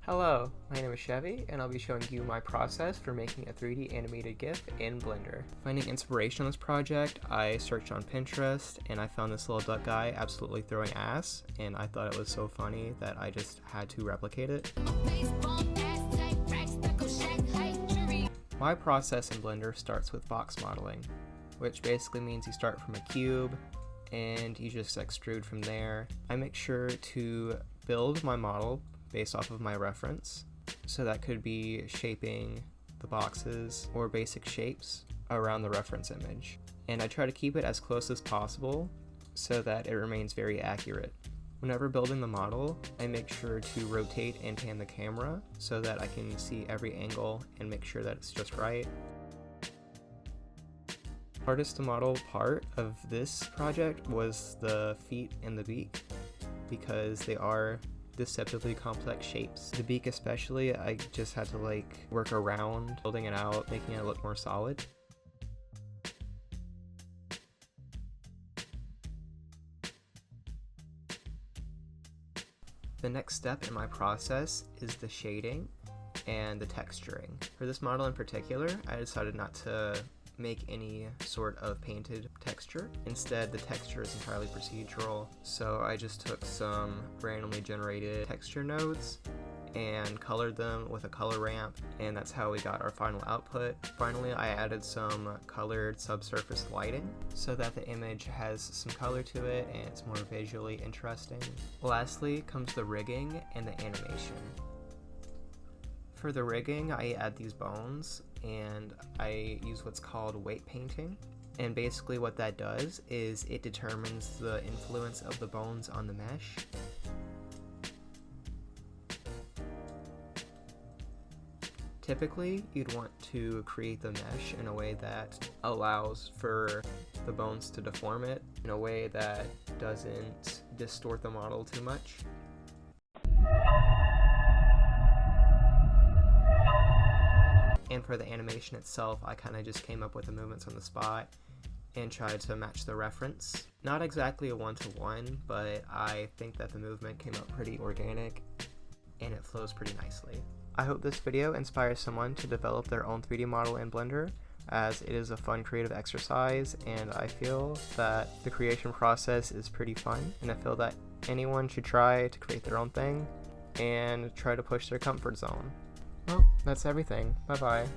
Hello, my name is Chevy, and I'll be showing you my process for making a 3D animated GIF in Blender. Finding inspiration on this project, I searched on Pinterest, and I found this little duck guy absolutely throwing ass, and I thought it was so funny that I just had to replicate it. My process in Blender starts with box modeling, which basically means you start from a cube, and you just extrude from there. I make sure to build my model based off of my reference, so that could be shaping the boxes or basic shapes around the reference image. And I try to keep it as close as possible so that it remains very accurate. Whenever building the model, I make sure to rotate and pan the camera so that I can see every angle and make sure that it's just right. Hardest to model part of this project was the feet and the beak, because they are deceptively complex shapes. The beak especially, I just had to work around building it out, making it look more solid. The next step in my process is the shading and the texturing. For this model in particular, I decided not to make any sort of painted texture. Instead, the texture is entirely procedural, so I just took some randomly generated texture nodes and colored them with a color ramp, and that's how we got our final output. Finally, I added some colored subsurface lighting so that the image has some color to it and it's more visually interesting. Lastly comes the rigging and the animation. For the rigging, I add these bones, and I use what's called weight painting. And basically what that does is it determines the influence of the bones on the mesh. Typically, you'd want to create the mesh in a way that allows for the bones to deform it in a way that doesn't distort the model too much. And for the animation itself, I kind of just came up with the movements on the spot and tried to match the reference. Not exactly a one-to-one, but I think that the movement came out pretty organic and it flows pretty nicely. I hope this video inspires someone to develop their own 3D model in Blender, as it is a fun creative exercise, and I feel that the creation process is pretty fun, and I feel that anyone should try to create their own thing and try to push their comfort zone. Well, that's everything. Bye-bye.